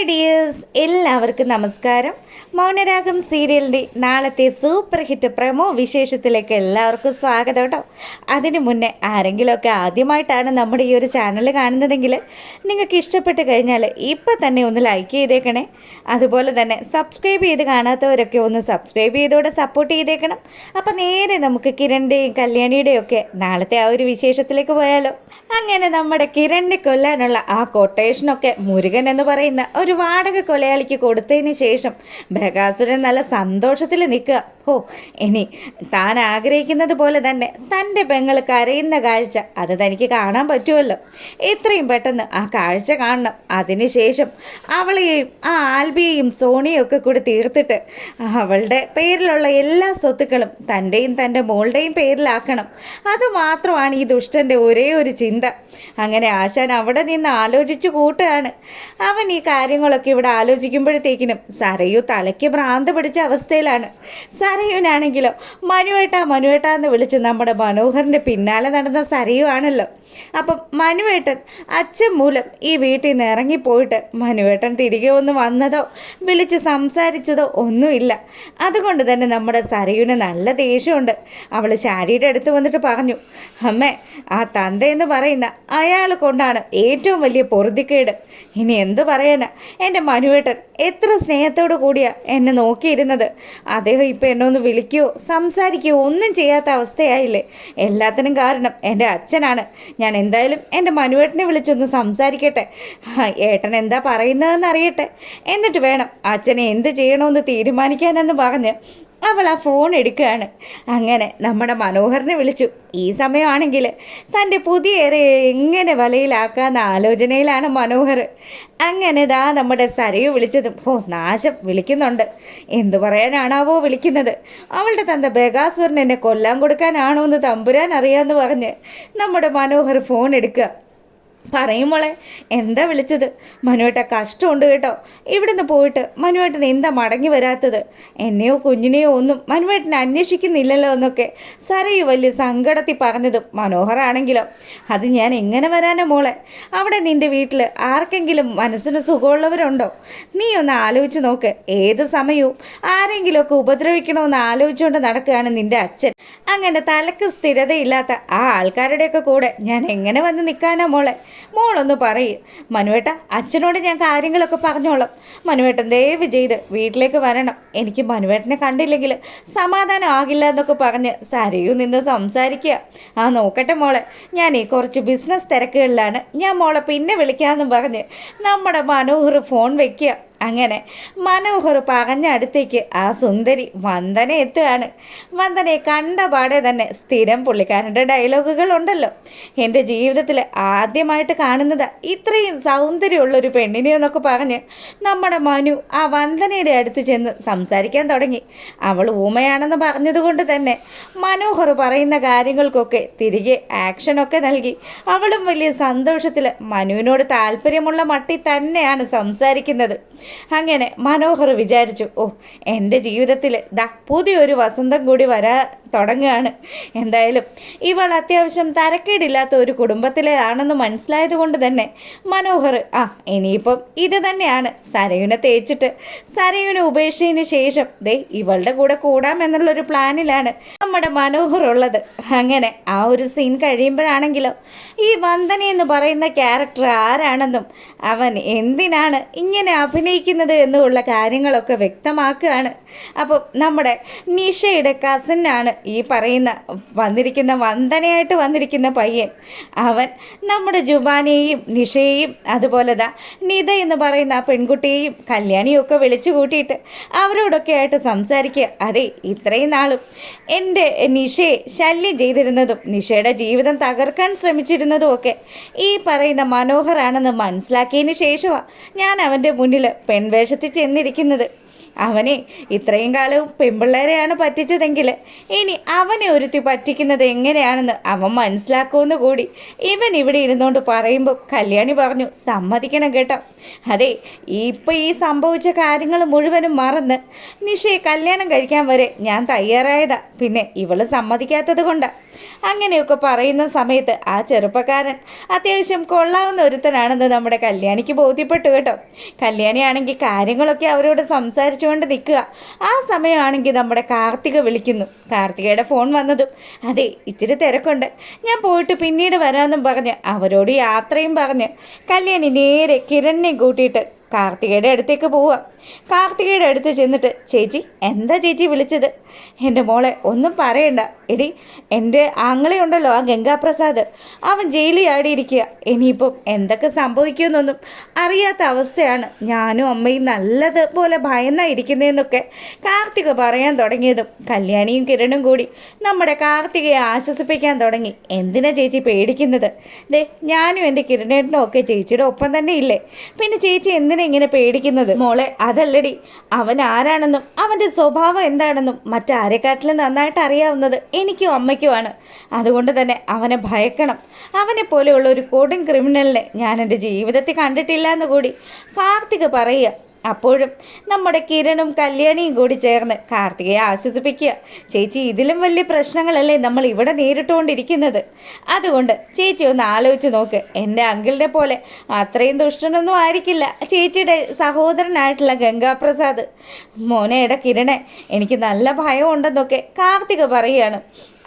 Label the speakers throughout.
Speaker 1: Hi dears, എല്ലാവർക്കും നമസ്കാരം. മൗനരാഗം സീരിയലിൻ്റെ നാളത്തെ സൂപ്പർ ഹിറ്റ് പ്രമോ വിശേഷത്തിലേക്ക് എല്ലാവർക്കും സ്വാഗതം കേട്ടോ. അതിനു മുന്നേ ആരെങ്കിലുമൊക്കെ ആദ്യമായിട്ടാണ് നമ്മുടെ ഈ ഒരു ചാനൽ കാണുന്നതെങ്കിൽ നിങ്ങൾക്ക് ഇഷ്ടപ്പെട്ട് കഴിഞ്ഞാൽ ഇപ്പം തന്നെ ഒന്ന് ലൈക്ക് ചെയ്തേക്കണേ. അതുപോലെ തന്നെ സബ്സ്ക്രൈബ് ചെയ്ത് കാണാത്തവരൊക്കെ ഒന്ന് സബ്സ്ക്രൈബ് ചെയ്തോടെ സപ്പോർട്ട് ചെയ്തേക്കണം. അപ്പം നേരെ നമുക്ക് കിരണിൻ്റെയും കല്യാണിയുടെയും ഒക്കെ നാളത്തെ ആ ഒരു വിശേഷത്തിലേക്ക് പോയാലോ. അങ്ങനെ നമ്മുടെ കിരണിനെ കൊല്ലാനുള്ള ആ കൊട്ടേഷനൊക്കെ മുരുകൻ എന്ന് പറയുന്ന ഒരു വാടക കൊലയാളിക്ക് കൊടുത്തതിന് ശേഷം ബകാസുരൻ നല്ല സന്തോഷത്തിൽ നിൽക്കുക. ഇനി താൻ ആഗ്രഹിക്കുന്നത് പോലെ തന്നെ തൻ്റെ പെങ്ങൾ കരയുന്ന കാഴ്ച അത് തനിക്ക് കാണാൻ പറ്റുമല്ലോ. എത്രയും പെട്ടെന്ന് ആ കാഴ്ച കാണണം. അതിനുശേഷം അവളെയും ആ ആൽബിയെയും സോണിയും ഒക്കെ കൂടി തീർത്തിട്ട് അവളുടെ പേരിലുള്ള എല്ലാ സ്വത്തുക്കളും തൻ്റെയും തൻ്റെ മോളുടെയും പേരിലാക്കണം. അതുമാത്രമാണ് ഈ ദുഷ്ടൻ്റെ ഒരേ ഒരു ചിന്ത. അങ്ങനെ ആശാൻ അവിടെ നിന്ന് ആലോചിച്ച് കൂട്ടുകയാണ്. അവൻ ഈ കാര്യങ്ങളൊക്കെ ഇവിടെ ആലോചിക്കുമ്പോഴത്തേക്കിനും സരയു തലയ്ക്ക് ഭ്രാന്ത് പിടിച്ച അവസ്ഥയിലാണ്. സരയുനാണെങ്കിലോ മനുവേട്ട എന്ന് വിളിച്ച് നമ്മുടെ മനോഹറിൻ്റെ പിന്നാലെ നടന്ന സരയു ആണല്ലോ. അപ്പം മനുവേട്ടൻ അച്ഛൻ മൂലം ഈ വീട്ടിൽ നിന്ന് ഇറങ്ങിപ്പോയിട്ട് മനുവേട്ടൻ തിരികെ ഒന്ന് വന്നതോ വിളിച്ച് സംസാരിച്ചതോ ഒന്നുമില്ല. അതുകൊണ്ട് തന്നെ നമ്മുടെ സരയുന് നല്ല ദേഷ്യമുണ്ട്. അവൾ ശാരിയുടെ അടുത്ത് വന്നിട്ട് പറഞ്ഞു, അമ്മേ, ആ തന്തയെന്ന് പറയുന്ന അയാൾ കൊണ്ടാണ് ഏറ്റവും വലിയ പൊറുതിക്കേട്. ഇനി എന്തു പറയാനാ, എൻ്റെ മനുവേട്ടൻ എത്ര സ്നേഹത്തോടു കൂടിയാണ് എന്നെ നോക്കിയിരുന്നത്. അദ്ദേഹം ഇപ്പം എന്നെ ഒന്ന് വിളിക്കുകയോ സംസാരിക്കുകയോ ഒന്നും ചെയ്യാത്ത അവസ്ഥയായില്ലേ. എല്ലാത്തിനും കാരണം എൻ്റെ അച്ഛനാണ്. ഞാൻ എന്തായാലും എൻ്റെ മനുവേട്ടനെ വിളിച്ചൊന്ന് സംസാരിക്കട്ടെ, ഏട്ടൻ എന്താ പറയുന്നതെന്ന് അറിയട്ടെ, എന്നിട്ട് വേണം അച്ഛനെ എന്ത് ചെയ്യണമെന്ന് തീരുമാനിക്കാനെന്ന് പറഞ്ഞ് അവൾ ആ ഫോൺ എടുക്കുകയാണ്. അങ്ങനെ നമ്മുടെ മനോഹറിനെ വിളിച്ചു. ഈ സമയമാണെങ്കിൽ തൻ്റെ പുതിയ എങ്ങനെ വലയിലാക്കാമെന്ന ആലോചനയിലാണ് മനോഹർ. അങ്ങനെ നമ്മുടെ സരയു വിളിച്ചതും നാശം വിളിക്കുന്നുണ്ട്. എന്തു പറയാനാണാവോ വിളിക്കുന്നത്. അവളുടെ തൻ്റെ ബകാസുരൻ എന്നെ കൊല്ലാൻ കൊടുക്കാനാണോ എന്ന് തമ്പുരാൻ അറിയാമെന്ന് പറഞ്ഞ് നമ്മുടെ മനോഹർ ഫോൺ എടുക്കുക. പറയുമോളെ, എന്താ വിളിച്ചത്? മനുവേട്ട കഷ്ടമുണ്ട് കേട്ടോ. ഇവിടുന്ന് പോയിട്ട് മനുവേട്ടൻ എന്താ മടങ്ങി വരാത്തത്? എന്നെയോ കുഞ്ഞിനെയോ ഒന്നും മനുവേട്ടനെ അന്വേഷിക്കുന്നില്ലല്ലോ എന്നൊക്കെ സരയു വലിയ സങ്കടത്തിൽ പറഞ്ഞതും മനോഹറാണെങ്കിലോ, അത് ഞാൻ എങ്ങനെ വരാനോ മോളെ? അവിടെ നിൻ്റെ വീട്ടിൽ ആർക്കെങ്കിലും മനസ്സിന് സുഖമുള്ളവരുണ്ടോ? നീ ഒന്ന് ആലോചിച്ച് നോക്ക്. ഏത് സമയവും ആരെങ്കിലുമൊക്കെ ഉപദ്രവിക്കണമെന്ന് ആലോചിച്ചുകൊണ്ട് നടക്കുകയാണ് നിൻ്റെ അച്ഛൻ. അങ്ങനെ തലക്ക് സ്ഥിരതയില്ലാത്ത ആ ആൾക്കാരുടെയൊക്കെ കൂടെ ഞാൻ എങ്ങനെ വന്ന് നിൽക്കാനോ മോളെ? മോളൊന്ന് പറയ് മനുവേട്ട. അച്ഛനോട് ഞാൻ കാര്യങ്ങളൊക്കെ പറഞ്ഞോളാം. മനുവേട്ടൻ ദയവ് ചെയ്ത് വീട്ടിലേക്ക് വരണം. എനിക്ക് മനുവേട്ടനെ കണ്ടില്ലെങ്കിൽ സമാധാനം ആകില്ല എന്നൊക്കെ പറഞ്ഞ് സരയു നിന്ന് സംസാരിക്കുക. നോക്കട്ടെ മോളെ, ഞാനീ കുറച്ച് ബിസിനസ് തിരക്കുകളിലാണ്, ഞാൻ മോളെ പിന്നെ വിളിക്കാമെന്നും പറഞ്ഞ് നമ്മുടെ മനോഹർ ഫോൺ വയ്ക്കുക. അങ്ങനെ മനോഹർ പറഞ്ഞ അടുത്തേക്ക് ആ സുന്ദരി വന്ദന എത്തുകയാണ്. വന്ദനയെ കണ്ട പാടെ തന്നെ സ്ഥിരം പുള്ളിക്കാരൻ്റെ ഡയലോഗുകൾ ഉണ്ടല്ലോ, എൻ്റെ ജീവിതത്തിൽ ആദ്യമായിട്ട് കാണുന്നത് ഇത്രയും സൗന്ദര്യമുള്ളൊരു പെണ്ണിനെ എന്നൊക്കെ പറഞ്ഞ് നമ്മുടെ മനു ആ വന്ദനയുടെ അടുത്ത് ചെന്ന് സംസാരിക്കാൻ തുടങ്ങി. അവൾ ഊമയാണെന്ന് പറഞ്ഞതുകൊണ്ട് തന്നെ മനോഹർ പറയുന്ന കാര്യങ്ങൾക്കൊക്കെ തിരികെ ആക്ഷനൊക്കെ നൽകി. അവളും വലിയ സന്തോഷത്തിൽ മനുവിനോട് താല്പര്യമുള്ള മട്ടിൽ തന്നെയാണ് സംസാരിക്കുന്നത്. അങ്ങനെ മനോഹർ വിചാരിച്ചു, എൻ്റെ ജീവിതത്തിൽ പുതിയൊരു വസന്തം കൂടി വരാൻ തുടങ്ങുകയാണ്. എന്തായാലും ഇവൾ അത്യാവശ്യം തരക്കേടില്ലാത്ത ഒരു കുടുംബത്തിലാണെന്ന് മനസ്സിലായത് കൊണ്ട് തന്നെ മനോഹർ ഇനിയിപ്പം ഇത് തന്നെയാണ്, സരയുനെ തേച്ചിട്ട് സരയുനെ ഉപേക്ഷിച്ചതിന് ശേഷം ഇവളുടെ കൂടെ കൂടാമെന്നുള്ളൊരു പ്ലാനിലാണ് നമ്മുടെ മനോഹർ ഉള്ളത്. അങ്ങനെ ആ ഒരു സീൻ കഴിയുമ്പോഴാണെങ്കിലോ ഈ വന്ദന എന്ന് പറയുന്ന ക്യാരക്ടർ ആരാണെന്നും അവൻ എന്തിനാണ് ഇങ്ങനെ അഭിനയിക്കുന്നത് എന്നുള്ള കാര്യങ്ങളൊക്കെ വ്യക്തമാക്കുകയാണ്. അപ്പോൾ നമ്മുടെ നിഷയുടെ കസിനാണ് ഈ പറയുന്ന വന്നിരിക്കുന്ന വന്ദനയായിട്ട് വന്നിരിക്കുന്ന പയ്യൻ. അവൻ നമ്മുടെ ജുബാനെയും നിഷയെയും അതുപോലെ നിത എന്ന് പറയുന്ന ആ പെൺകുട്ടിയെയും കല്യാണിയും ഒക്കെ വിളിച്ചു കൂട്ടിയിട്ട് അവരോടൊക്കെ ആയിട്ട് സംസാരിക്കുക. അതെ, ഇത്രയും നാളും എൻ്റെ നിഷയെ ശല്യം ചെയ്തിരുന്നതും നിഷയുടെ ജീവിതം തകർക്കാൻ ശ്രമിച്ചിരുന്നതും ഒക്കെ ഈ പറയുന്ന മനോഹറാണെന്ന് മനസ്സിലാക്കിയതിന് ശേഷമാണ് ഞാൻ അവൻ്റെ മുന്നിൽ പെൺവേഷത്തിൽ ചെന്നിരിക്കുന്നത്. അവനെ ഇത്രയും കാലവും പെൺപിള്ളേരെയാണ് പറ്റിച്ചതെങ്കിൽ ഇനി അവനെ ഒരുത്തി പറ്റിക്കുന്നത് എങ്ങനെയാണെന്ന് അവൻ മനസ്സിലാക്കുമെന്ന് കൂടി ഇവൻ ഇവിടെ ഇരുന്നുകൊണ്ട് പറയുമ്പോൾ കല്യാണി പറഞ്ഞു, സമ്മതിക്കണം കേട്ടോ. അതെ, ഇപ്പം ഈ സംഭവിച്ച കാര്യങ്ങൾ മുഴുവനും മറന്ന് നിഷയെ കല്യാണം കഴിക്കാൻ വരെ ഞാൻ തയ്യാറായതാ. പിന്നെ ഇവൾ സമ്മതിക്കാത്തത് കൊണ്ടാണ്. അങ്ങനെയൊക്കെ പറയുന്ന സമയത്ത് ആ ചെറുപ്പക്കാരൻ അത്യാവശ്യം കൊള്ളാവുന്ന ഒരുത്തനാണെന്ന് നമ്മുടെ കല്യാണിക്ക് ബോധ്യപ്പെട്ടു കേട്ടോ. കല്യാണിയാണെങ്കിൽ കാര്യങ്ങളൊക്കെ അവരോട് സംസാരിച്ചുകൊണ്ട് നിൽക്കുക. ആ സമയമാണെങ്കിൽ നമ്മുടെ കാർത്തിക വിളിക്കുന്നു. കാർത്തികയുടെ ഫോൺ വന്നതും അതെ ഇച്ചിരി തിരക്കുണ്ട്, ഞാൻ പോയിട്ട് പിന്നീട് വരാമെന്നും പറഞ്ഞ് അവരോട് യാത്രയും പറഞ്ഞ് കല്യാണി നേരെ കിരണിനെ കൂട്ടിയിട്ട് കാർത്തികയുടെ അടുത്തേക്ക് പോവാം. കാർത്തികയുടെ അടുത്ത് ചെന്നിട്ട് ചേച്ചി എന്താ ചേച്ചി വിളിച്ചത്? എൻ്റെ മോളെ ഒന്നും പറയണ്ട. എടി എൻ്റെ ആങ്ങളെയുണ്ടല്ലോ ആ ഗംഗാപ്രസാദ്, അവൻ ജയിലിൽ ആടിയിരിക്കുക. ഇനിയിപ്പം എന്തൊക്കെ സംഭവിക്കുമെന്നൊന്നും അറിയാത്ത അവസ്ഥയാണ്. ഞാനും അമ്മയും നല്ലതുപോലെ ഭയന്നായിരിക്കുന്നതെന്നൊക്കെ കാർത്തിക പറയാൻ തുടങ്ങിയതും കല്യാണിയും കിരണും കൂടി നമ്മുടെ കാർത്തികയെ ആശ്വസിപ്പിക്കാൻ തുടങ്ങി. എന്തിനാ ചേച്ചി പേടിക്കുന്നത്? ദേ ഞാനും എൻ്റെ കിരണേട്ടനും ഒക്കെ ചേച്ചിയുടെ ഒപ്പം തന്നെ ഇല്ലേ, പിന്നെ ചേച്ചി എന്തിനാ ഇങ്ങനെ പേടിക്കുന്നത്? മോളെ അതല്ലടി, അവൻ ആരാണെന്നും അവൻ്റെ സ്വഭാവം എന്താണെന്നും മറ്റാരെക്കാട്ടിലും നന്നായിട്ട് അറിയാവുന്നത് എനിക്കും അമ്മയ്ക്കുമാണ്. അതുകൊണ്ട് തന്നെ അവനെ ഭയക്കണം. അവനെ പോലെയുള്ള ഒരു കൊടും ക്രിമിനലിനെ ഞാൻ എൻ്റെ ജീവിതത്തിൽ കണ്ടിട്ടില്ല എന്ന് കൂടി കാർത്തിക പറയുക. അപ്പോഴും നമ്മുടെ കിരണും കല്യാണിയും കൂടി ചേർന്ന് കാർത്തികയെ ആശ്വസിപ്പിക്കുക. ചേച്ചി ഇതിലും വലിയ പ്രശ്നങ്ങളല്ലേ നമ്മൾ ഇവിടെ നേരിട്ടുകൊണ്ടിരിക്കുന്നത്. അതുകൊണ്ട് ചേച്ചി ഒന്ന് ആലോചിച്ച് നോക്ക്. എൻ്റെ അങ്കിളിനെ പോലെ അത്രയും ദുഷ്ടനൊന്നും ആയിരിക്കില്ല ചേച്ചിയുടെ സഹോദരനായിട്ടുള്ള ഗംഗാപ്രസാദ്. മോനെയുടെ കിരണെ എനിക്ക് നല്ല ഭയമുണ്ടെന്നൊക്കെ കാർത്തിക പറയുകയാണ്.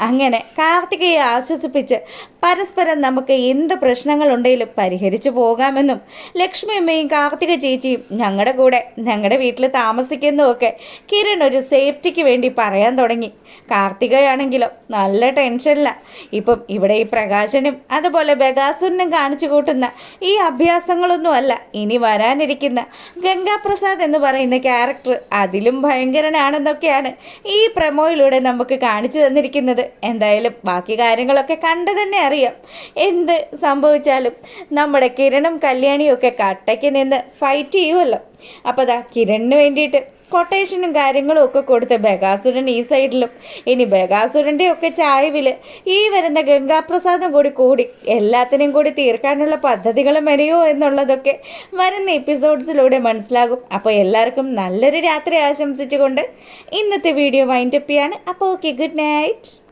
Speaker 1: അങ്ങനെ കാർത്തികയെ ആശ്വസിപ്പിച്ച് പരസ്പരം നമുക്ക് എന്ത് പ്രശ്നങ്ങളുണ്ടെങ്കിലും പരിഹരിച്ചു പോകാമെന്നും ലക്ഷ്മി അമ്മയും കാർത്തിക ചേച്ചിയും ഞങ്ങളുടെ കൂടെ ഞങ്ങളുടെ വീട്ടിൽ താമസിക്കുന്നതൊക്കെ കിരൺ ഒരു സേഫ്റ്റിക്ക് വേണ്ടി പറയാൻ തുടങ്ങി. കാർത്തികയാണെങ്കിലോ നല്ല ടെൻഷനില്ല. ഇപ്പം ഇവിടെ ഈ പ്രകാശനും അതുപോലെ ബഗാസുരനും കാണിച്ചു കൂട്ടുന്ന ഈ അഭ്യാസങ്ങളൊന്നുമല്ല ഇനി വരാനിരിക്കുന്ന ഗംഗാപ്രസാദ് എന്ന് പറയുന്ന ക്യാരക്ടർ അതിലും ഭയങ്കരനാണെന്നൊക്കെയാണ് ഈ പ്രമോയിലൂടെ നമുക്ക് കാണിച്ചു തന്നിരിക്കുന്നത്. എന്തായാലും ബാക്കി കാര്യങ്ങളൊക്കെ കണ്ടു തന്നെ അറിയാം. എന്ത് സംഭവിച്ചാലും നമ്മുടെ കിരണും കല്യാണിയും ഒക്കെ കട്ടയ്ക്ക് നിന്ന് ഫൈറ്റ് ചെയ്യുമല്ലോ. അപ്പോൾ ദാ കിരണിന് വേണ്ടിയിട്ട് കൊട്ടേഷനും കാര്യങ്ങളും ഒക്കെ കൊടുത്ത് ബഗാസുരൻ ഈ സൈഡിലും, ഇനി ബഗാസുരൻ്റെ ഒക്കെ ചായവിൽ ഈ വരുന്ന ഗംഗാപ്രസാദും കൂടി എല്ലാത്തിനും കൂടി തീർക്കാനുള്ള പദ്ധതികളും വരെയോ എന്നുള്ളതൊക്കെ വരുന്ന എപ്പിസോഡ്സിലൂടെ മനസ്സിലാകും. അപ്പോൾ എല്ലാവർക്കും നല്ലൊരു രാത്രി ആശംസിച്ചുകൊണ്ട് ഇന്നത്തെ വീഡിയോ വൈൻഡപ്പ് ചെയ്യാണ്. അപ്പോൾ ഓക്കെ, ഗുഡ് നൈറ്റ്.